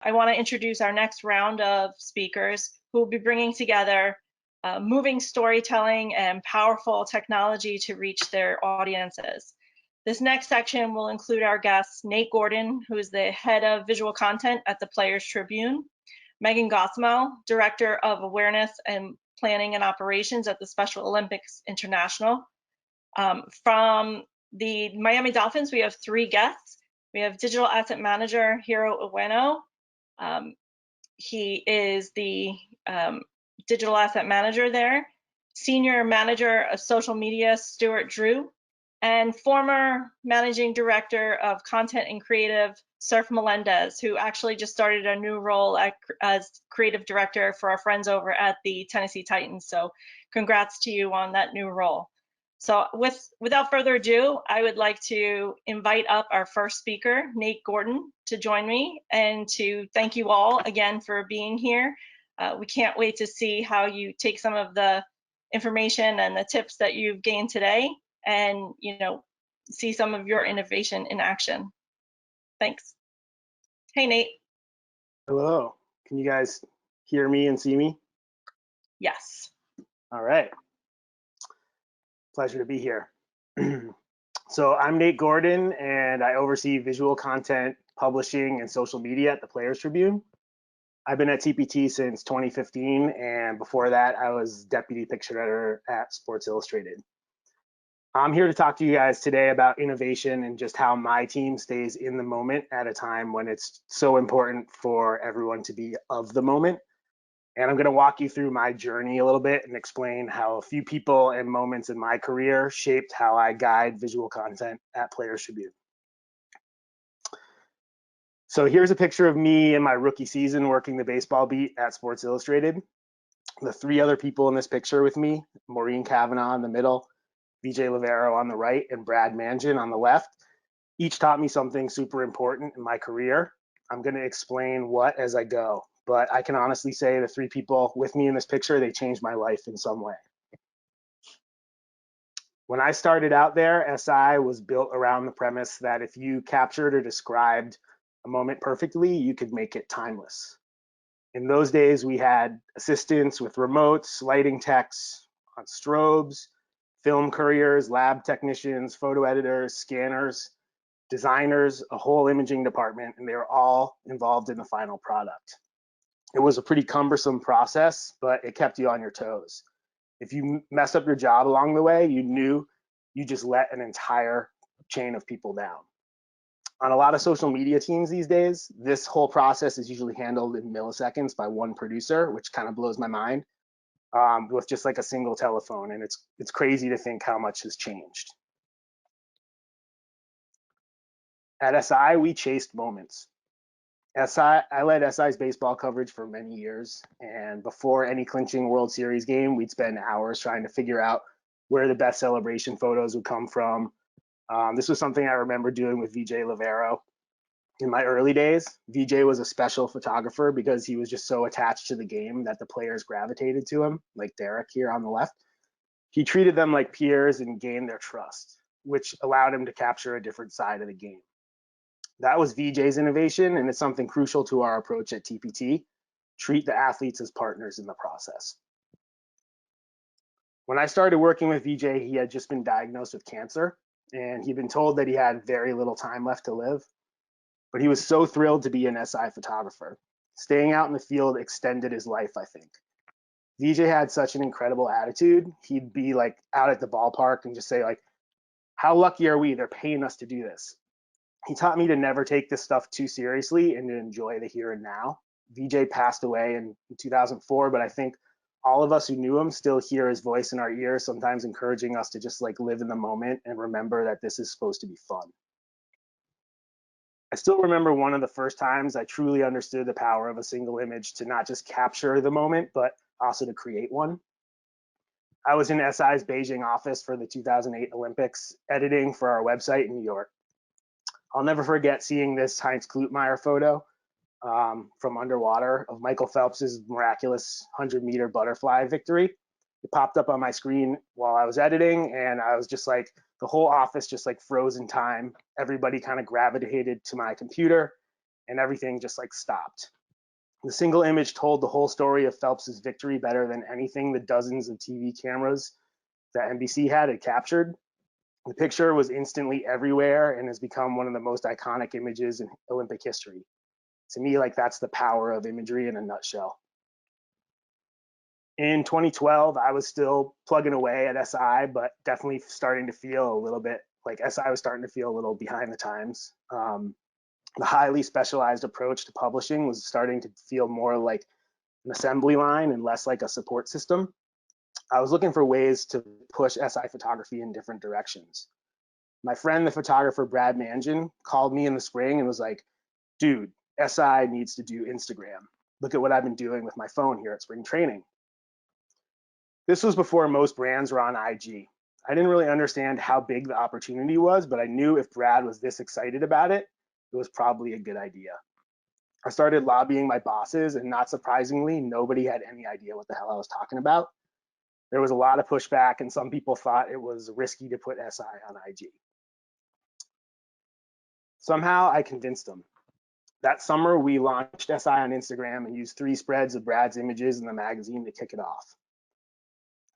I want to introduce our next round of speakers who will be bringing together moving storytelling and powerful technology to reach their audiences. This next section will include our guests, Nate Gordon, who is the head of visual content at the Players Tribune, Megan Gosmel, director of awareness and planning and operations at the Special Olympics International. From the Miami Dolphins, we have 3 guests. We have digital asset manager Hiro Ueno. He is the digital asset manager there. Senior manager of social media, Stuart Drew, and former managing director of content and creative, Surf Melendez, who actually just started a new role as creative director for our friends over at the Tennessee Titans. So congrats to you on that new role. So without further ado, I would like to invite up our first speaker, Nate Gordon, to join me and to thank you all again for being here. We can't wait to see how you take some of the information and the tips that you've gained today and, see some of your innovation in action. Thanks. Hey, Nate. Hello. Can you guys hear me and see me? Yes. All right. Pleasure to be here. So I'm Nate Gordon, and I oversee visual content, publishing, and social media at the Players Tribune. I've been at TPT since 2015, and before that, I was deputy picture editor at Sports Illustrated. I'm here to talk to you guys today about innovation and just how my team stays in the moment at a time when it's so important for everyone to be of the moment. And I'm going to walk you through my journey a little bit and explain how a few people and moments in my career shaped how I guide visual content at Players Tribune. So here's a picture of me in my rookie season working the baseball beat at Sports Illustrated. The 3 other people in this picture with me, Maureen Cavanaugh in the middle, Vijay Lavero on the right, and Brad Mangian on the left, each taught me something super important in my career. I'm going to explain what as I go, but I can honestly say the 3 people with me in this picture, they changed my life in some way. When I started out there, SI was built around the premise that if you captured or described a moment perfectly, you could make it timeless. In those days, we had assistants with remotes, lighting techs on strobes, film couriers, lab technicians, photo editors, scanners, designers, a whole imaging department, and they were all involved in the final product. It was a pretty cumbersome process, but it kept you on your toes. If you messed up your job along the way, you knew you just let an entire chain of people down. On a lot of social media teams these days, this whole process is usually handled in milliseconds by one producer, which kind of blows my mind, with just like a single telephone. And it's crazy to think how much has changed. At SI, we chased moments. I led SI's baseball coverage for many years, and before any clinching World Series game, we'd spend hours trying to figure out where the best celebration photos would come from. This was something I remember doing with Vijay Lavero. In my early days, Vijay was a special photographer because he was just so attached to the game that the players gravitated to him, like Derek here on the left. He treated them like peers and gained their trust, which allowed him to capture a different side of the game. That was Vijay's innovation, and it's something crucial to our approach at TPT. Treat the athletes as partners in the process. When I started working with Vijay, he had just been diagnosed with cancer, and he'd been told that he had very little time left to live. But he was so thrilled to be an SI photographer. Staying out in the field extended his life, I think. Vijay had such an incredible attitude. He'd be like out at the ballpark and just say like, how lucky are we? They're paying us to do this. He taught me to never take this stuff too seriously and to enjoy the here and now. Vijay passed away in 2004, but I think all of us who knew him still hear his voice in our ears, sometimes encouraging us to just like live in the moment and remember that this is supposed to be fun. I still remember one of the first times I truly understood the power of a single image to not just capture the moment, but also to create one. I was in SI's Beijing office for the 2008 Olympics, editing for our website in New York. I'll never forget seeing this Heinz Klutmeyer photo from underwater of Michael Phelps's miraculous 100-meter butterfly victory. It popped up on my screen while I was editing, and I was just like, the whole office just like froze in time. Everybody kind of gravitated to my computer, and everything just like stopped. The single image told the whole story of Phelps's victory better than anything the dozens of TV cameras that NBC had captured. The picture was instantly everywhere and has become one of the most iconic images in Olympic history. To me, like, that's the power of imagery in a nutshell. In 2012, I was still plugging away at SI, but definitely starting to feel a little bit like SI was starting to feel a little behind the times. The highly specialized approach to publishing was starting to feel more like an assembly line and less like a support system. I was looking for ways to push SI photography in different directions. My friend, the photographer Brad Mangian, called me in the spring and was like, dude, SI needs to do Instagram. Look at what I've been doing with my phone here at spring training. This was before most brands were on IG. I didn't really understand how big the opportunity was, but I knew if Brad was this excited about it, it was probably a good idea. I started lobbying my bosses, and not surprisingly, nobody had any idea what the hell I was talking about. There was a lot of pushback, and some people thought it was risky to put SI on IG. Somehow I convinced them. That summer, we launched SI on Instagram and used 3 spreads of Brad's images in the magazine to kick it off.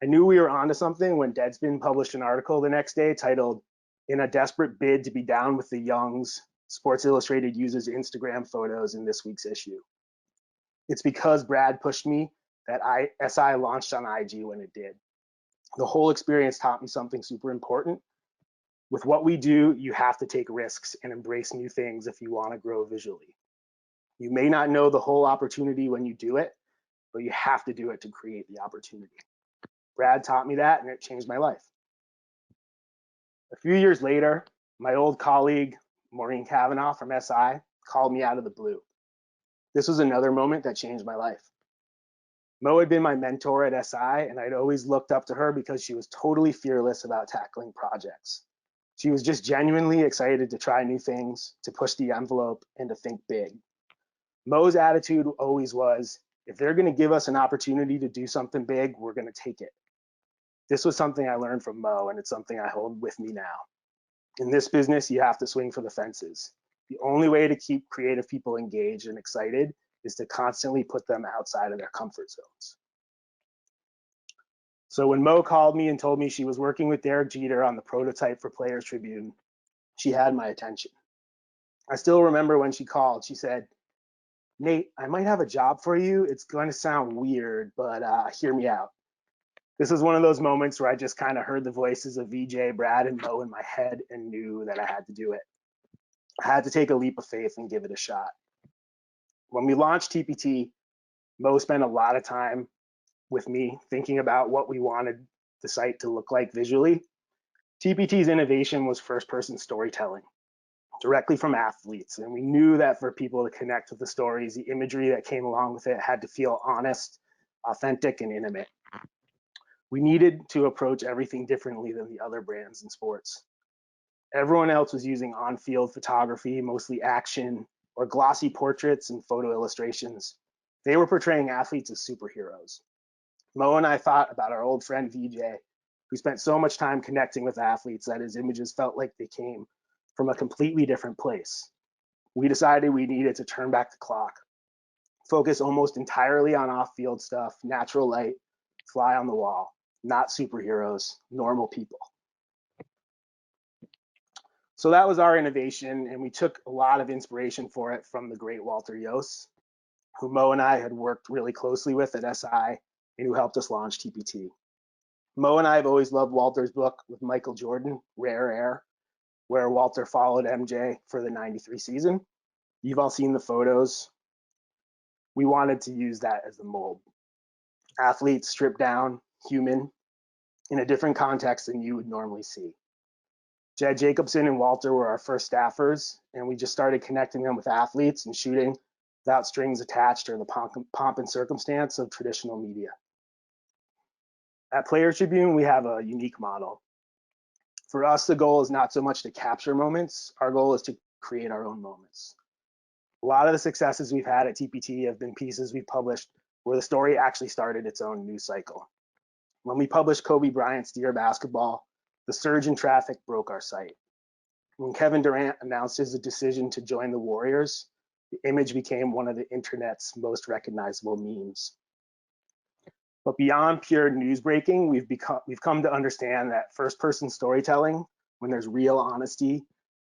I knew we were onto something when Deadspin published an article the next day titled, "In a Desperate Bid to Be Down with the Youngs, Sports Illustrated uses Instagram photos in this week's issue." It's because Brad pushed me that SI launched on IG when it did. The whole experience taught me something super important. With what we do, you have to take risks and embrace new things if you want to grow visually. You may not know the whole opportunity when you do it, but you have to do it to create the opportunity. Brad taught me that, and it changed my life. A few years later, my old colleague, Maureen Cavanaugh from SI, called me out of the blue. This was another moment that changed my life. Mo had been my mentor at SI, and I'd always looked up to her because she was totally fearless about tackling projects. She was just genuinely excited to try new things, to push the envelope, and to think big. Mo's attitude always was, if they're going to give us an opportunity to do something big, we're going to take it. This was something I learned from Mo, and it's something I hold with me now. In this business, you have to swing for the fences. The only way to keep creative people engaged and excited is to constantly put them outside of their comfort zones. So when Mo called me and told me she was working with Derek Jeter on the prototype for Players Tribune, she had my attention. I still remember when she called, she said, "Nate, I might have a job for you. It's going to sound weird, but hear me out." This was one of those moments where I just kind of heard the voices of VJ, Brad, and Mo in my head and knew that I had to do it. I had to take a leap of faith and give it a shot. When we launched TPT, Mo spent a lot of time with me thinking about what we wanted the site to look like visually. TPT's innovation was first-person storytelling, directly from athletes, and we knew that for people to connect with the stories, the imagery that came along with it had to feel honest, authentic, and intimate. We needed to approach everything differently than the other brands in sports. Everyone else was using on-field photography, mostly action, or glossy portraits and photo illustrations. They were portraying athletes as superheroes. Mo and I thought about our old friend VJ, who spent so much time connecting with athletes that his images felt like they came from a completely different place. We decided we needed to turn back the clock, focus almost entirely on off-field stuff, natural light, fly on the wall, not superheroes, normal people. So that was our innovation, and we took a lot of inspiration for it from the great Walter Yost, who Mo and I had worked really closely with at SI and who helped us launch TPT. Mo and I have always loved Walter's book with Michael Jordan, Rare Air, where Walter followed MJ for the '93 season. You've all seen the photos. We wanted to use that as the mold. Athletes stripped down, human, in a different context than you would normally see. Jed Jacobson and Walter were our first staffers, and we just started connecting them with athletes and shooting without strings attached or the pomp and circumstance of traditional media. At Players Tribune, we have a unique model. For us, the goal is not so much to capture moments. Our goal is to create our own moments. A lot of the successes we've had at TPT have been pieces we've published where the story actually started its own news cycle. When we published Kobe Bryant's Dear Basketball, the surge in traffic broke our site. When Kevin Durant announced his decision to join the Warriors, The image became one of the internet's most recognizable memes. But beyond pure news breaking, we've come to understand that first-person storytelling, when there's real honesty,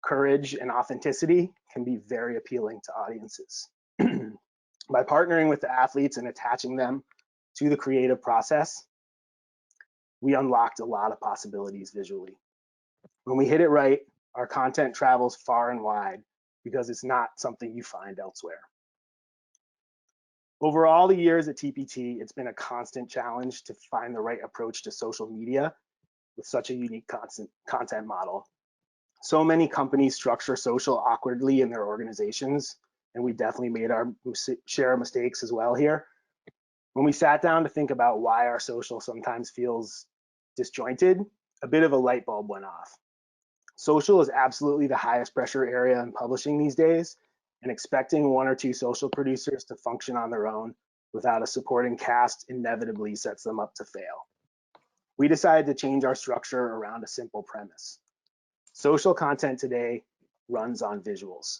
courage, and authenticity, can be very appealing to audiences. By partnering with the athletes and attaching them to the creative process, we unlocked a lot of possibilities visually. When we hit it right, our content travels far and wide because it's not something you find elsewhere. Over all the years at TPT, it's been a constant challenge to find the right approach to social media with such a unique content model. So many companies structure social awkwardly in their organizations, and we definitely made our share of mistakes as well here. When we sat down to think about why our social sometimes feels disjointed, a bit of a light bulb went off. Social is absolutely the highest pressure area in publishing these days, and expecting one or two social producers to function on their own without a supporting cast inevitably sets them up to fail. We decided to change our structure around a simple premise. Social content today runs on visuals,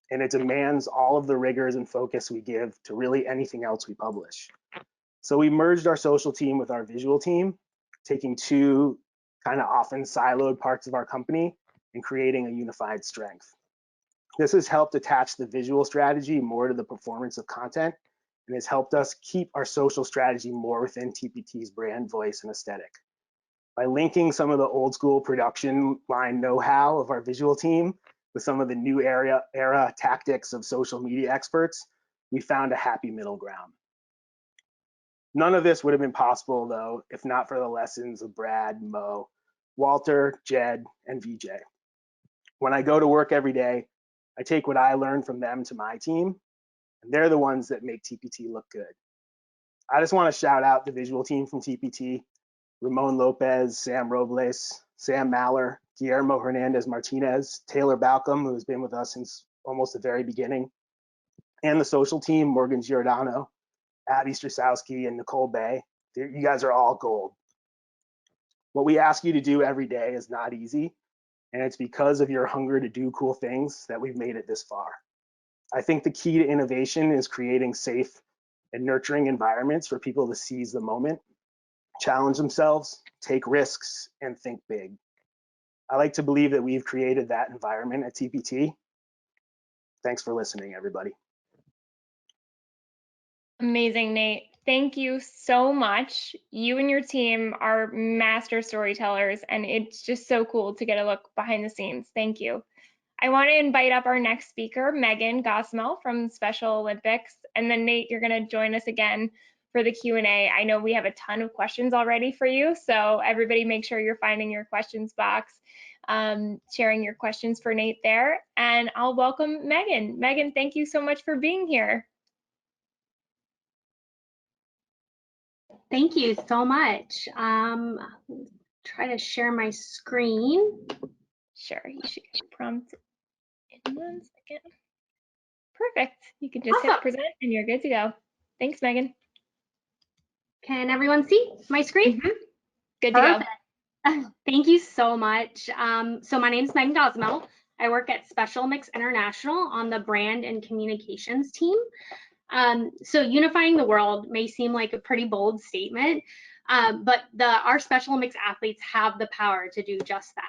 and it demands all of the rigors and focus we give to really anything else we publish. So we merged our social team with our visual team, taking two kind of often siloed parts of our company and creating a unified strength. This has helped attach the visual strategy more to the performance of content and has helped us keep our social strategy more within TPT's brand voice and aesthetic. By linking some of the old school production line know-how of our visual team with some of the new era tactics of social media experts, we found a happy middle ground. None of this would have been possible, though, if not for the lessons of Brad, Mo, Walter, Jed, and VJ. When I go to work every day, I take what I learned from them to my team, and they're the ones that make TPT look good. I just want to shout out the visual team from TPT, Ramon Lopez, Sam Robles, Sam Maller, Guillermo Hernandez Martinez, Taylor Balcom, who has been with us since almost the very beginning, and the social team, Morgan Giordano, Abby Strasowski, and Nicole Bay. You guys are all gold. What we ask you to do every day is not easy, and it's because of your hunger to do cool things that we've made it this far. I think the key to innovation is creating safe and nurturing environments for people to seize the moment, challenge themselves, take risks, and think big. I like to believe that we've created that environment at TPT. Thanks for listening, everybody. Amazing, Nate. Thank you so much. You and your team are master storytellers, and it's just so cool to get a look behind the scenes. Thank you. I want to invite up our next speaker, Megan Gosmel from Special Olympics. And then Nate, you're going to join us again for the Q&A. I know we have a ton of questions already for you, so everybody make sure you're finding your questions box, sharing your questions for Nate there. And I'll welcome Megan. Megan, thank you so much for being here. Thank you so much. Try to share my screen. Sure, you should get your prompt in 1 second. Perfect. You can just hit present and you're good to go. Thanks, Megan. Can everyone see my screen? Good to go. Thank you so much. So my name is Megan Gosmel. I work at Special Olympics International on the brand and communications team. So unifying the world may seem like a pretty bold statement, but our Special Olympics athletes have the power to do just that.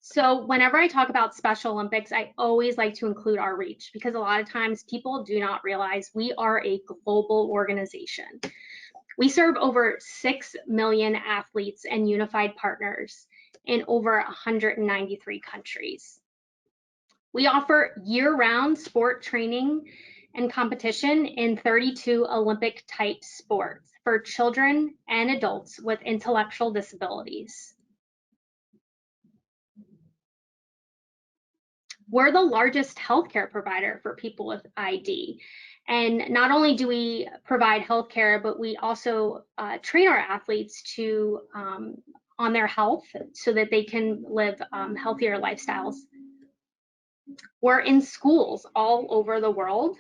So whenever I talk about Special Olympics, I always like to include our reach because a lot of times people do not realize we are a global organization. We serve over 6 million athletes and unified partners in over 193 countries. We offer year-round sport training and competition in 32 Olympic-type sports for children and adults with intellectual disabilities. We're the largest healthcare provider for people with ID. And not only do we provide healthcare, but we also train our athletes to on their health so that they can live healthier lifestyles. We're in schools all over the world,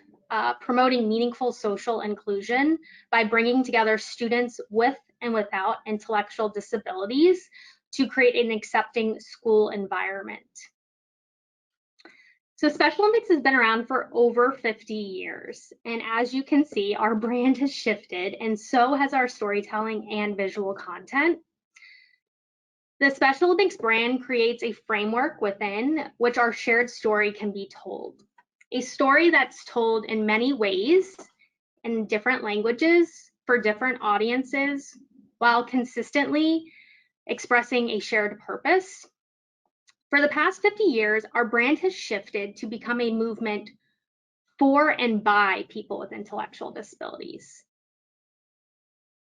promoting meaningful social inclusion by bringing together students with and without intellectual disabilities to create an accepting school environment. So Special Olympics has been around for over 50 years. And as you can see, our brand has shifted, and so has our storytelling and visual content. The Special Olympics brand creates a framework within which our shared story can be told. A story that's told in many ways, in different languages, for different audiences, while consistently expressing a shared purpose. For the past 50 years, our brand has shifted to become a movement for and by people with intellectual disabilities.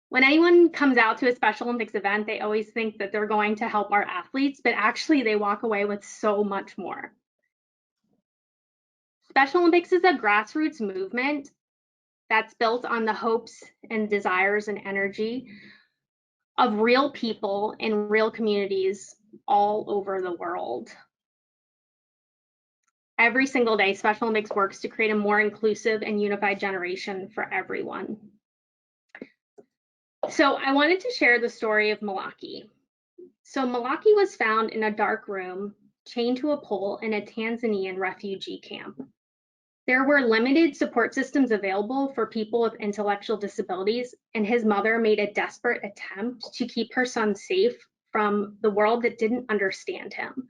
When anyone comes out to a Special Olympics event, they always think that they're going to help our athletes, but actually they walk away with so much more. Special Olympics is a grassroots movement that's built on the hopes and desires and energy of real people in real communities all over the world. Every single day, Special Olympics works to create a more inclusive and unified generation for everyone. So I wanted to share the story of Malaki. So Malaki was found in a dark room, chained to a pole in a Tanzanian refugee camp. There were limited support systems available for people with intellectual disabilities, and his mother made a desperate attempt to keep her son safe from the world that didn't understand him.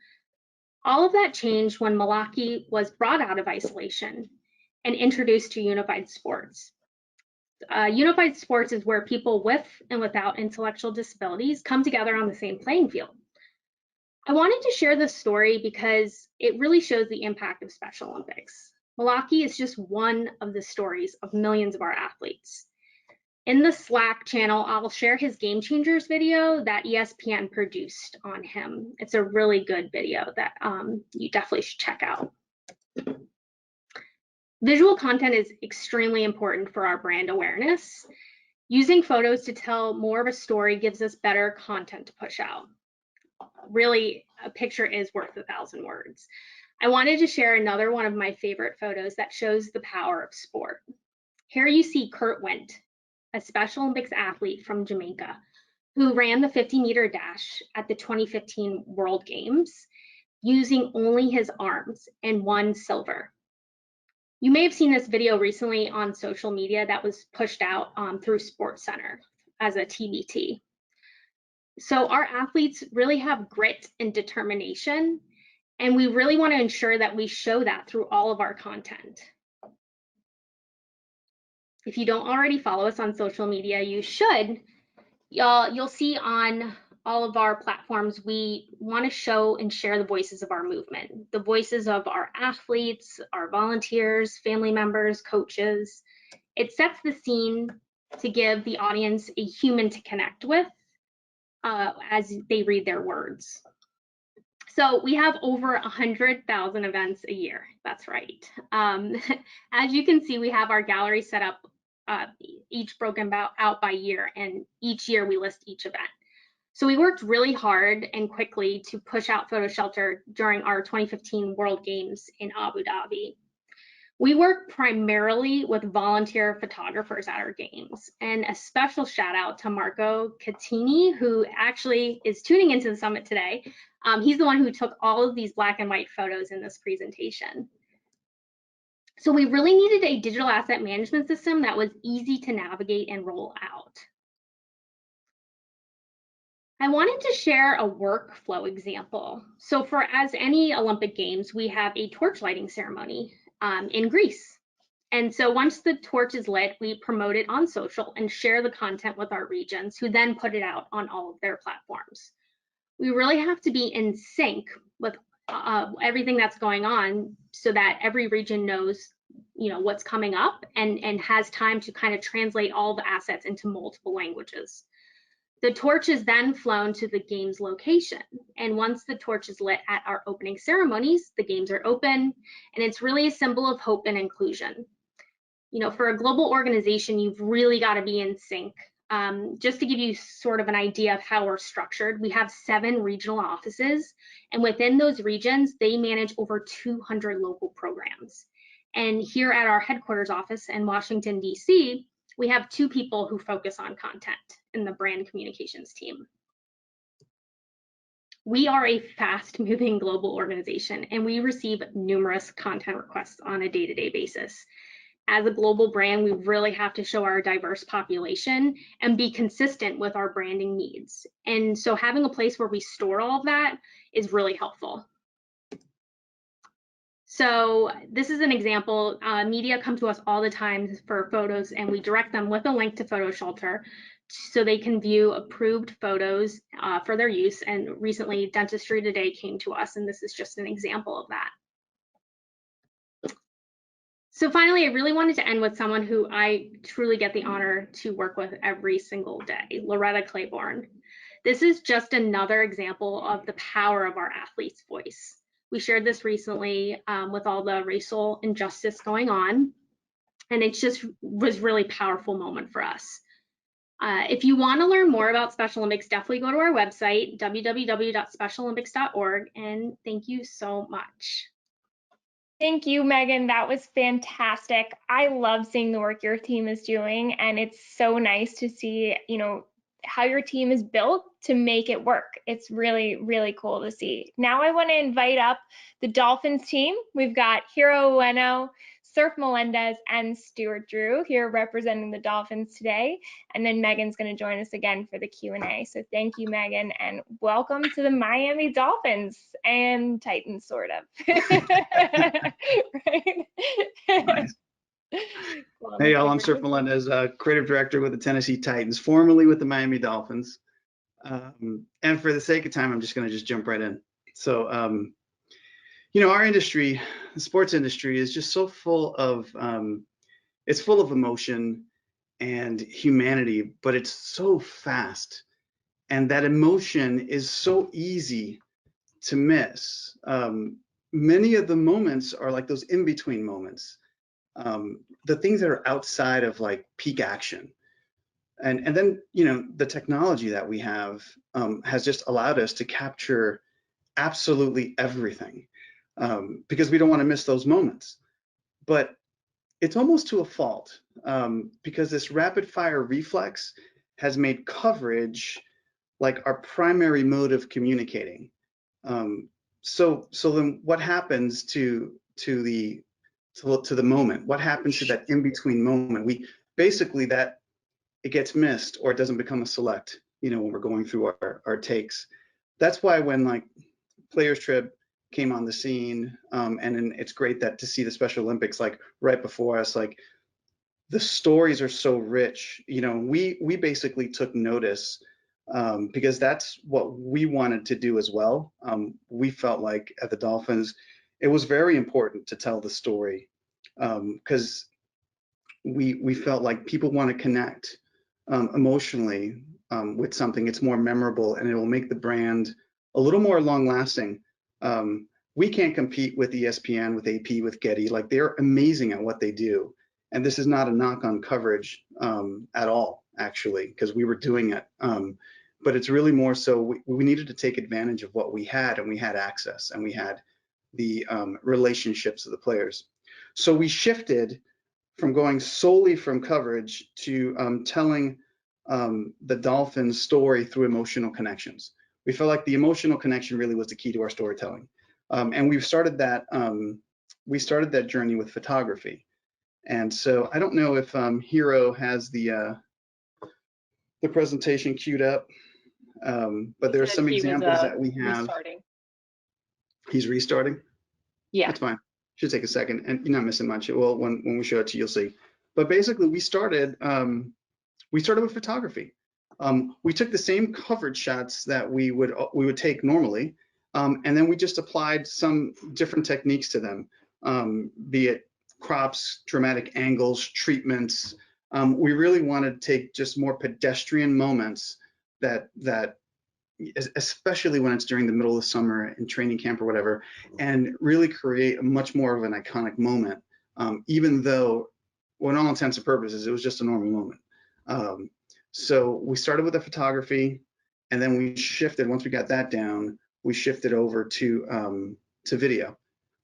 All of that changed when Malaki was brought out of isolation and introduced to unified sports. Unified sports is where people with and without intellectual disabilities come together on the same playing field. I wanted to share this story because it really shows the impact of Special Olympics. Malaki is just one of the stories of millions of our athletes. In the Slack channel, I'll share his Game Changers video that ESPN produced on him. It's a really good video that you definitely should check out. Visual content is extremely important for our brand awareness. Using photos to tell more of a story gives us better content to push out. Really, a picture is worth 1,000 words. I wanted to share another one of my favorite photos that shows the power of sport. Here you see Kurt Wendt, a Special Olympics athlete from Jamaica, who ran the 50-meter dash at the 2015 World Games using only his arms and won silver. You may have seen this video recently on social media that was pushed out through SportsCenter as a TBT. So our athletes really have grit and determination, and we really want to ensure that we show that through all of our content. If you don't already follow us on social media, you should. You'll see on all of our platforms, we want to show and share the voices of our movement, the voices of our athletes, our volunteers, family members, coaches. It sets the scene to give the audience a human to connect with as they read their words. So we have over 100,000 events a year. That's right. As you can see, we have our gallery set up, each broken out by year, and each year we list each event. So we worked really hard and quickly to push out PhotoShelter during our 2015 World Games in Abu Dhabi. We work primarily with volunteer photographers at our games, and a special shout out to Marco Catini, who actually is tuning into the summit today. He's the one who took all of these black and white photos in this presentation. So we really needed a digital asset management system that was easy to navigate and roll out. I wanted to share a workflow example. So for as any Olympic Games, we have a torch lighting ceremony in Greece. And so once the torch is lit, we promote it on social and share the content with our regions, who then put it out on all of their platforms. We really have to be in sync with everything that's going on so that every region knows, what's coming up and has time to kind of translate all the assets into multiple languages. The torch is then flown to the games location. And once the torch is lit at our opening ceremonies, the games are open, and it's really a symbol of hope and inclusion. For a global organization, you've really got to be in sync. Just to give you sort of an idea of how we're structured, we have 7 regional offices, and within those regions, they manage over 200 local programs. And here at our headquarters office in Washington, D.C., we have 2 people who focus on content in the brand communications team. We are a fast-moving global organization, and we receive numerous content requests on a day-to-day basis. As a global brand, we really have to show our diverse population and be consistent with our branding needs. And so having a place where we store all of that is really helpful. So this is an example. Media come to us all the time for photos, and we direct them with a link to PhotoShelter so they can view approved photos for their use. And recently, Dentistry Today came to us, and this is just an example of that. So finally, I really wanted to end with someone who I truly get the honor to work with every single day, Loretta Claiborne. This is just another example of the power of our athlete's voice. We shared this recently with all the racial injustice going on, and it just was really powerful moment for us. If you want to learn more about Special Olympics, definitely go to our website, www.specialolympics.org, and thank you so much. Thank you, Megan. That was fantastic. I love seeing the work your team is doing, and it's so nice to see, how your team is built to make it work. It's really, really cool to see. Now I want to invite up the Dolphins team. We've got Hiro Ueno, Surf Melendez, and Stuart Drew here representing the Dolphins today. And then Megan's going to join us again for the Q&A. So thank you, Megan, and welcome to the Miami Dolphins and Titans, sort of. Right? Nice. Hey, y'all, I'm Surf Melendez, creative director with the Tennessee Titans, formerly with the Miami Dolphins. And for the sake of time, I'm just going to jump right in. So, our industry, the sports industry, is just so full of, it's full of emotion and humanity, but it's so fast. And that emotion is so easy to miss. Many of the moments are like those in-between moments. The things that are outside of like peak action, and then the technology that we have has just allowed us to capture absolutely everything because we don't want to miss those moments. But it's almost to a fault because this rapid fire reflex has made coverage like our primary mode of communicating. So then what happens to the moment? What happens to that in-between moment? We basically, that it gets missed or it doesn't become a select, when we're going through our takes. That's why when like Players Trip came on the scene, and then it's great that to see the Special Olympics like right before us, like the stories are so rich. We basically took notice because that's what we wanted to do as well. We felt like at the Dolphins, it was very important to tell the story because we felt like people want to connect emotionally with something. It's more memorable and it will make the brand a little more long lasting. We can't compete with ESPN, with AP, with Getty. Like, they're amazing at what they do. And this is not a knock on coverage at all, actually, because we were doing it. But it's really more so we needed to take advantage of what we had, and we had access, and we had the relationships of the players. So we shifted from going solely from coverage to telling the Dolphins story through emotional connections. We felt like the emotional connection really was the key to our storytelling. And we started that journey with photography. And so I don't know if Hiro has the presentation queued up, but there are some examples that we have. Restarting. He's restarting? Yeah. That's fine. Should take a second, and you're not missing much. Well, when we show it to you, you'll see. But basically, we started with photography. We took the same coverage shots that we would take normally, and then we just applied some different techniques to them, be it crops, dramatic angles, treatments. We really wanted to take just more pedestrian moments that especially when it's during the middle of the summer in training camp or whatever, and really create a much more of an iconic moment, even though, for all intents and purposes, it was just a normal moment. So we started with the photography, and then we shifted, once we got that down, we shifted over to video.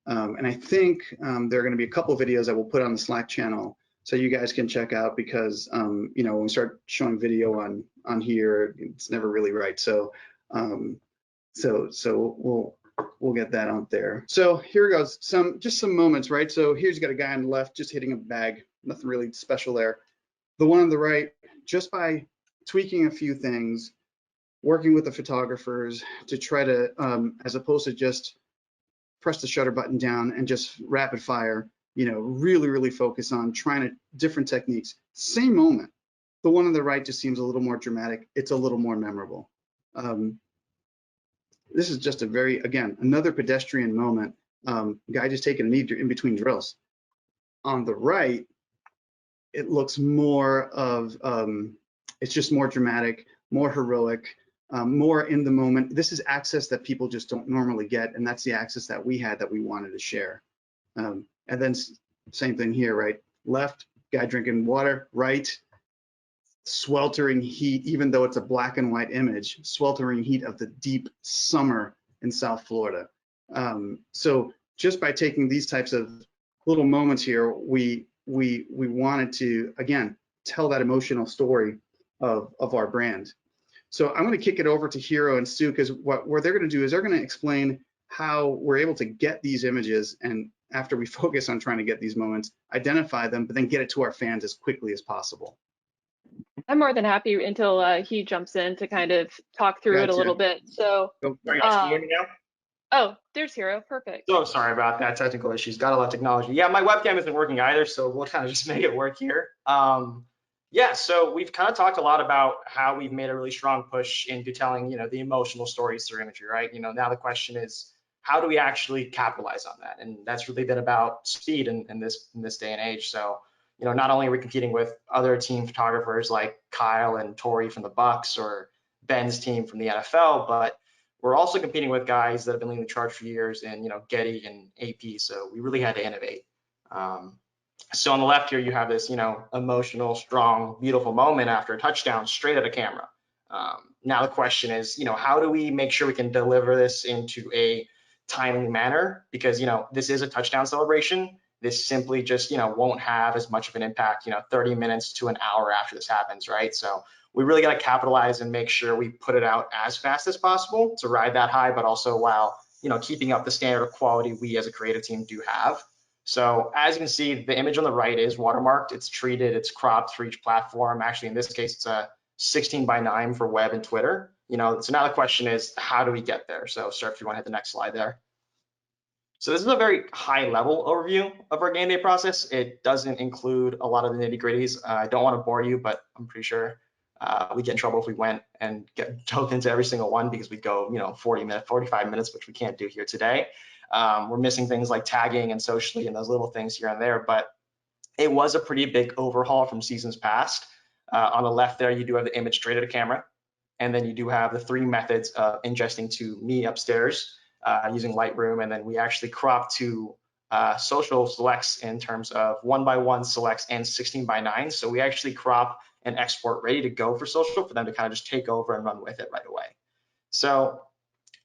And I think there are going to be a couple of videos that we'll put on the Slack channel so you guys can check out, because when we start showing video on here, it's never really right. So So we'll get that out there. So here goes just some moments, right? So here's got a guy on the left just hitting a bag, nothing really special there. The one on the right, just by tweaking a few things, working with the photographers to try to, as opposed to just press the shutter button down and just rapid fire, really focus on trying different techniques. Same moment. The one on the right just seems a little more dramatic. It's a little more memorable. This is just again, another pedestrian moment. Guy just taking a knee in between drills. On the right, it looks more of, it's just more dramatic, more heroic, more in the moment. This is access that people just don't normally get, and that's the access that we had that we wanted to share. And then same thing here, right? Left, guy drinking water, right, sweltering heat, even though it's a black and white image, sweltering heat of the deep summer in South Florida. So just by taking these types of little moments here, we wanted to, again, tell that emotional story of our brand. So I'm going to kick it over to Hero and Stu, because what they're going to do is they're going to explain how we're able to get these images, and after we focus on trying to get these moments, identify them, but then get it to our fans as quickly as possible. I'm more than happy until he jumps in to kind of talk through it a little bit. So, Sorry, guys, can you hear me now? Oh, there's Hero. Perfect. So sorry about that, technical issues. Gotta love technology. Yeah, my webcam isn't working either, so we'll kind of just make it work here. Yeah, so we've kind of talked a lot about how we've made a really strong push into telling, the emotional stories through imagery, right? Now the question is, how do we actually capitalize on that? And that's really been about speed in this day and age. So, not only are we competing with other team photographers like Kyle and Tori from the Bucks or Ben's team from the NFL, but we're also competing with guys that have been leading the charge for years in, Getty and AP. So we really had to innovate. So on the left here, you have this, emotional, strong, beautiful moment after a touchdown straight at a camera. Now the question is, how do we make sure we can deliver this into a timely manner? Because, this is a touchdown celebration. This simply just, won't have as much of an impact, 30 minutes to an hour after this happens, right? So we really got to capitalize and make sure we put it out as fast as possible to ride that high, but also while, keeping up the standard of quality we as a creative team do have. So as you can see, the image on the right is watermarked, it's treated, it's cropped for each platform. Actually, in this case, it's a 16:9 for web and Twitter. So now the question is, how do we get there? So Sir, if you want to hit the next slide there. So this is a very high level overview of our game day process. It doesn't include a lot of the nitty gritties. I don't want to bore you, but I'm pretty sure we get in trouble if we went and dove into every single one, because we go, 45 minutes, which we can't do here today. We're missing things like tagging and socially and those little things here and there, but it was a pretty big overhaul from seasons past. On the left there, you do have the image straight at a camera, and then you do have the 3 methods of ingesting to me upstairs using Lightroom, and then we actually crop to social selects in terms of 1:1 selects and 16:9. So we actually crop and export ready to go for social for them to kind of just take over and run with it right away. So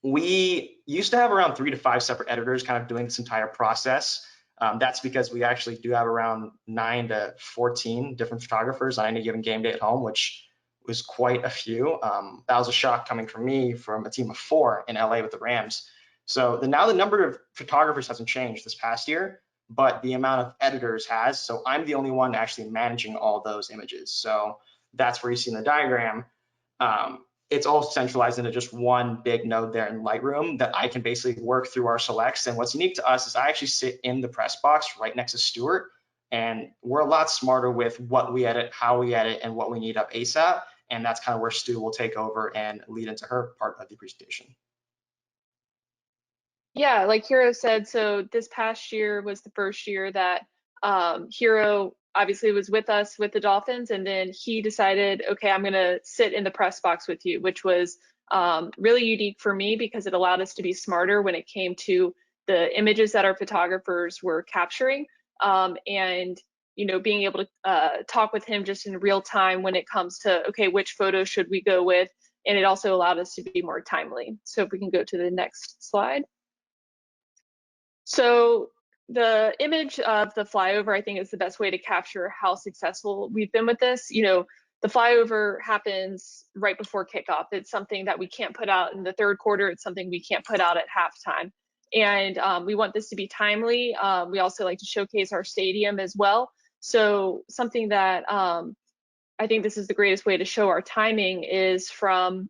we used to have around 3 to 5 separate editors kind of doing this entire process. That's because we actually do have around 9 to 14 different photographers on any given game day at home, which was quite a few. That was a shock coming from me from a team of 4 in LA with the Rams. So now the number of photographers hasn't changed this past year, but the amount of editors has. So I'm the only one actually managing all those images. So that's where you see in the diagram. It's all centralized into just one big node there in Lightroom that I can basically work through our selects. And what's unique to us is I actually sit in the press box right next to Stuart, and we're a lot smarter with what we edit, how we edit, and what we need up ASAP. And that's kind of where Stu will take over and lead into her part of the presentation. Yeah, like Hero said, so this past year was the first year that Hero obviously was with us with the Dolphins, and then he decided, okay, I'm going to sit in the press box with you, which was really unique for me because it allowed us to be smarter when it came to the images that our photographers were capturing, and being able to talk with him just in real time when it comes to, okay, which photo should we go with, and it also allowed us to be more timely. So if we can go to the next slide. So the image of the flyover, I think, is the best way to capture how successful we've been with this. the flyover happens right before kickoff. It's something that we can't put out in the third quarter. It's something we can't put out at halftime. And we want this to be timely. We also like to showcase our stadium as well. So something that I think this is the greatest way to show our timing is from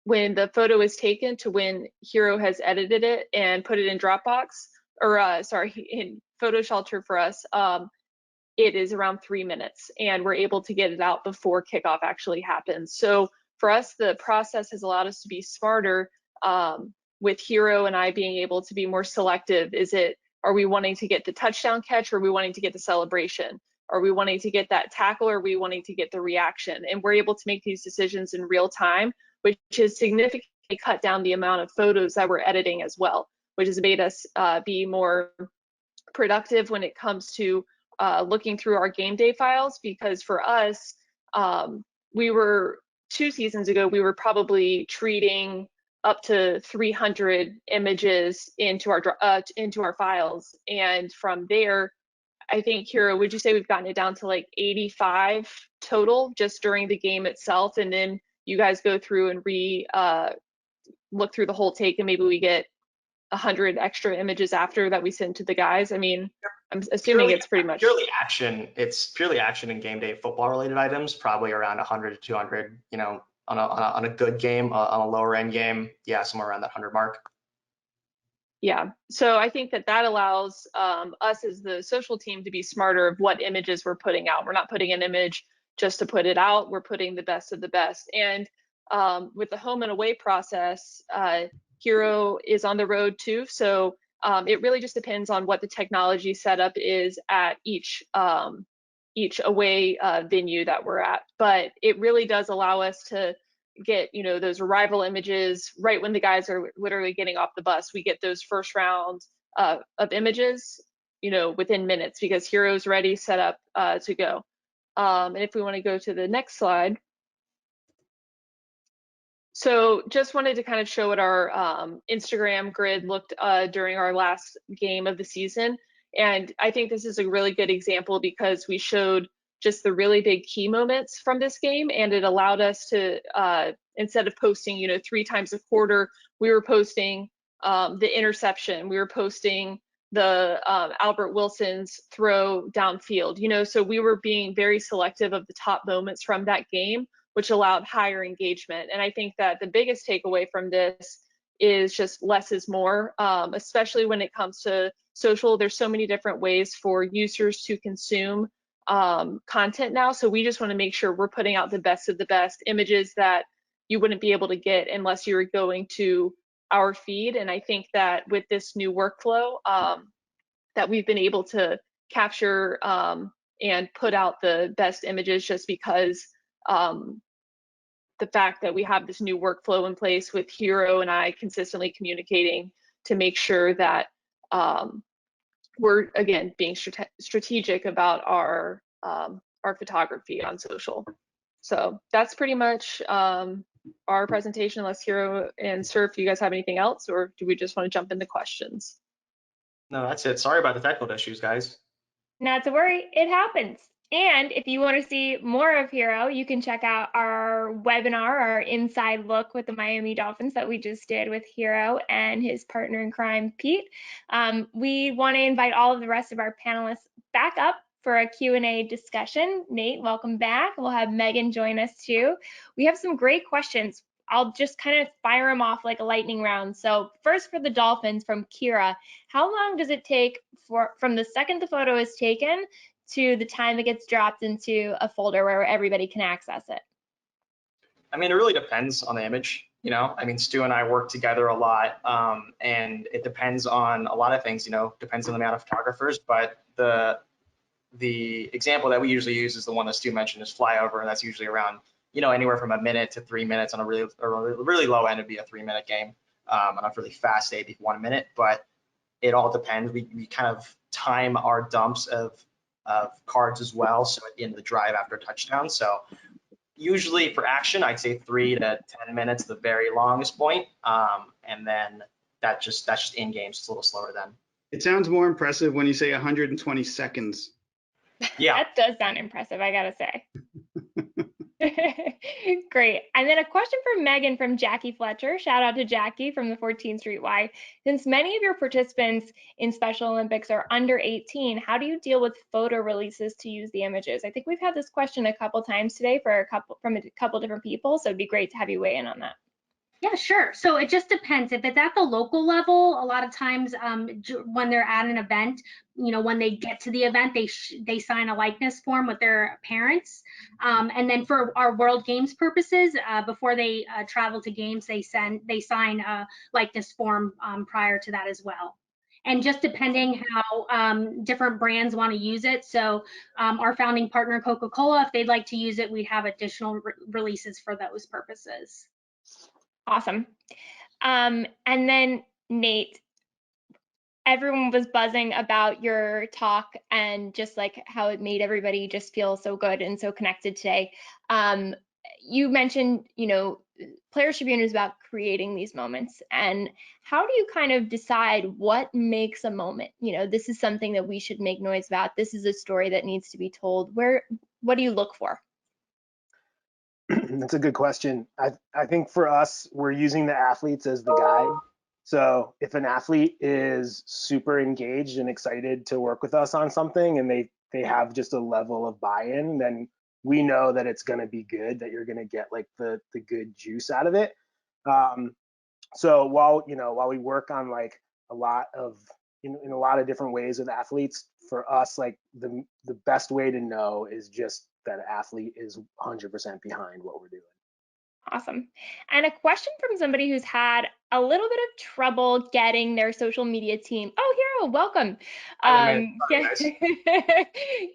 when the photo is taken to when Hero has edited it and put it in Dropbox, or sorry, in PhotoShelter for us. It is around 3 minutes, and we're able to get it out before kickoff actually happens. So for us, the process has allowed us to be smarter, with Hero and I being able to be more selective. Are we wanting to get the touchdown catch, or are we wanting to get the celebration? Are we wanting to get that tackle, or are we wanting to get the reaction? And we're able to make these decisions in real time, which has significantly cut down the amount of photos that we're editing as well, which has made us be more productive when it comes to looking through our game day files. Because for us, we were 2 seasons ago, we were probably treating up to 300 images into our files, and from there, I think, Hero, would you say we've gotten it down to like 85 total just during the game itself? And then you guys go through and look through the whole take, and maybe we get 100 extra images after that we send to the guys. I mean, I'm assuming it's pretty much purely action. It's purely action and game day football related items, probably around 100 to 200, you know, on a good game, on a lower end game. Yeah, somewhere around that 100 mark. Yeah, so I think that allows us as the social team to be smarter of what images we're putting out. We're not putting an image just to put it out. We're putting the best of the best. And with the home and away process, Hero is on the road too. So it really just depends on what the technology setup is at each away venue that we're at. But it really does allow us to get, you know, those arrival images right when the guys are literally getting off the bus. We get those first round of images, you know, within minutes, because Hero's ready, set up to go. And if we want to go to the next slide. So just wanted to kind of show what our Instagram grid looked during our last game of the season. And I think this is a really good example because we showed just the really big key moments from this game, and it allowed us to, instead of posting, you know, 3 times a quarter, we were posting the interception, we were posting the Albert Wilson's throw downfield, you know, so we were being very selective of the top moments from that game, which allowed higher engagement. And I think that the biggest takeaway from this is just less is more, especially when it comes to social. There's so many different ways for users to consume content now. So we just want to make sure we're putting out the best of the best images that you wouldn't be able to get unless you were going to our feed. And I think that with this new workflow, that we've been able to capture and put out the best images just because the fact that we have this new workflow in place with Hero and I consistently communicating to make sure that we're, again, being strategic about our photography on social. So that's pretty much our presentation, unless Hero and Surf, you guys have anything else, or do we just want to jump into questions? No, that's it. Sorry about the technical issues, guys. Not to worry, it happens. And if you want to see more of Hero, you can check out our webinar, our inside look with the Miami Dolphins that we just did with Hero and his partner in crime, Pete. We want to invite all of the rest of our panelists back up for a Q&A discussion. Nate, welcome back. We'll have Megan join us too. We have some great questions. I'll just kind of fire them off like a lightning round. So first, for the Dolphins, from Kira, how long does it take from the second the photo is taken to the time it gets dropped into a folder where everybody can access it? I mean, it really depends on the image. You know, I mean, Stu and I work together a lot, and it depends on a lot of things. You know, depends on the amount of photographers. But the example that we usually use is the one that Stu mentioned, is flyover, and that's usually around, you know, anywhere from a minute to 3 minutes. On a really low end, it'd be a 3-minute game. On a really fast day, it'd be 1 minute. But it all depends. We kind of time our dumps of cards as well. So at the end of the drive after a touchdown. So usually for action, I'd say 3 to 10 minutes, the very longest point. And then that's just in game. So it's a little slower then. It sounds more impressive when you say 120 seconds. Yeah. That does sound impressive, I gotta say. Great. And then a question for Megan from Jackie Fletcher. Shout out to Jackie from the 14th Street Y. Since many of your participants in Special Olympics are under 18, how do you deal with photo releases to use the images? I think we've had this question a couple times today from a couple different people, so it'd be great to have you weigh in on that. Yeah, sure. So it just depends. If it's at the local level, a lot of times when they're at an event, when they get to the event, they sign a likeness form with their parents. And then for our World Games purposes, before they travel to games, they sign a likeness form prior to that as well. And just depending how different brands want to use it. So our founding partner, Coca-Cola, if they'd like to use it, we'd have additional releases for those purposes. Awesome. And then Nate, everyone was buzzing about your talk and just like how it made everybody just feel so good and so connected today. You mentioned, Players Tribune is about creating these moments. And how do you kind of decide what makes a moment? This is something that we should make noise about. This is a story that needs to be told. What do you look for? That's a good question. I think for us, we're using the athletes as the guide. So if an athlete is super engaged and excited to work with us on something and they have just a level of buy-in, then we know that it's going to be good, that you're going to get like the good juice out of it. So while we work on like a lot of in a lot of different ways with athletes, for us, like the best way to know is just that an athlete is 100% behind what we're doing. Awesome. And a question from somebody who's had a little bit of trouble getting their social media team. Oh, Hero, welcome.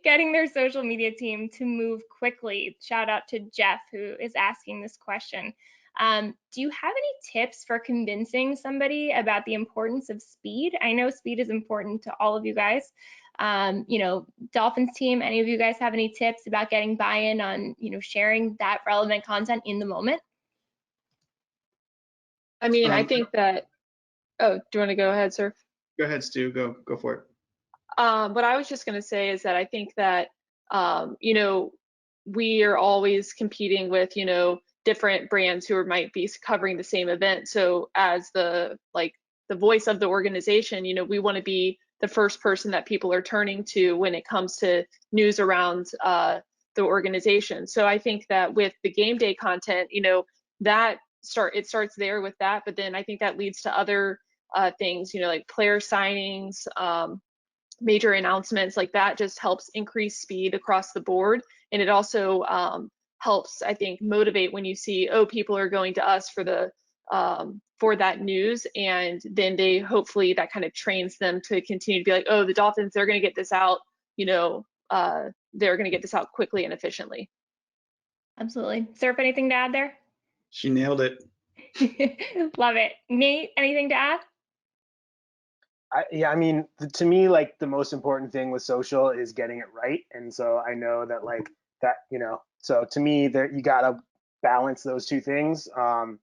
Getting their social media team to move quickly. Shout out to Jeff, who is asking this question. Do you have any tips for convincing somebody about the importance of speed? I know speed is important to all of you guys. Dolphins team, any of you guys have any tips about getting buy-in on, sharing that relevant content in the moment? I mean, I think that, oh, do you want to go ahead, sir? Go ahead, Stu, go for it. What I was just going to say is that I think that, we are always competing with, different brands who might be covering the same event. So as the voice of the organization, we want to be the first person that people are turning to when it comes to news around the organization. So I think that with the game day content, it starts there with that, but then I think that leads to other things, like player signings, major announcements, like that just helps increase speed across the board. And it also helps, I think, motivate when you see, oh, people are going to us for the for that news, and then they hopefully that kind of trains them to continue to be like, oh, the Dolphins, they're going to get this out, they're going to get this out quickly and efficiently. Absolutely. Surf, anything to add there? She nailed it. Love it. Nate, anything to add? I mean, to me, like the most important thing with social is getting it right. And so I know that so to me that you got to balance those two things.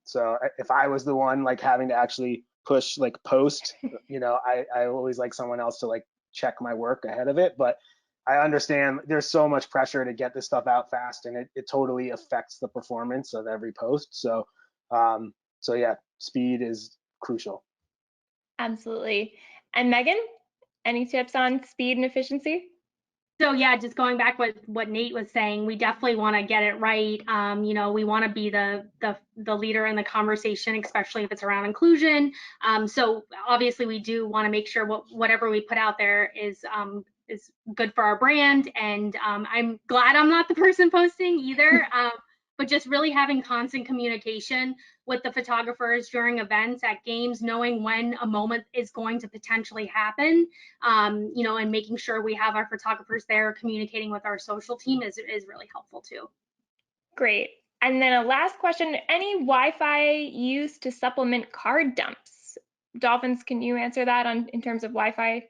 So if I was the one like having to actually push like post, I always like someone else to like check my work ahead of it. But I understand there's so much pressure to get this stuff out fast, and it totally affects the performance of every post. So yeah, speed is crucial. Absolutely. And Megan, any tips on speed and efficiency? So yeah, just going back with what Nate was saying, we definitely want to get it right. We want to be the leader in the conversation, especially if it's around inclusion. So obviously we do want to make sure whatever we put out there is good for our brand. And I'm glad I'm not the person posting either. But just really having constant communication with the photographers during events at games, knowing when a moment is going to potentially happen, and making sure we have our photographers there communicating with our social team is really helpful too. Great. And then a last question, any Wi-Fi used to supplement card dumps? Dolphins, can you answer that in terms of Wi-Fi?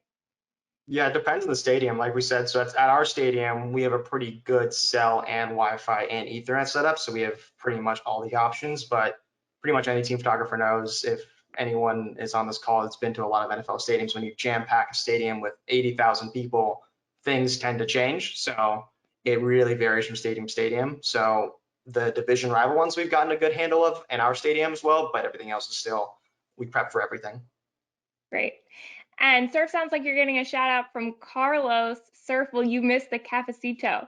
Yeah, it depends on the stadium, like we said. So at our stadium, we have a pretty good cell and Wi-Fi and Ethernet setup. So we have pretty much all the options, but pretty much any team photographer knows, if anyone is on this call that's been to a lot of NFL stadiums, when you jam pack a stadium with 80,000 people, things tend to change. So it really varies from stadium to stadium. So the division rival ones we've gotten a good handle of in our stadium as well, but everything else is still, we prep for everything. Great. And Surf, sounds like you're getting a shout out from Carlos. Surf, will you miss the cafecito?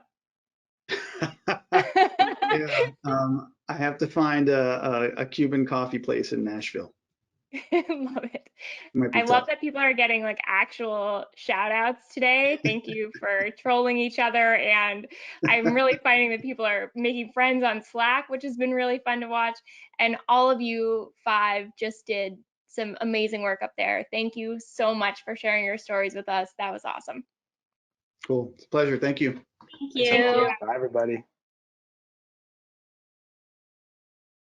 Yeah, I have to find a Cuban coffee place in Nashville. Love it. Might be I love tough. that people are getting like actual shout outs today. Thank you for trolling each other. And I'm really finding that people are making friends on Slack, which has been really fun to watch. And all of you 5 just did some amazing work up there. Thank you so much for sharing your stories with us. That was awesome. Cool. It's a pleasure. Thank you. Thank Thanks, you. everyone. Bye, everybody.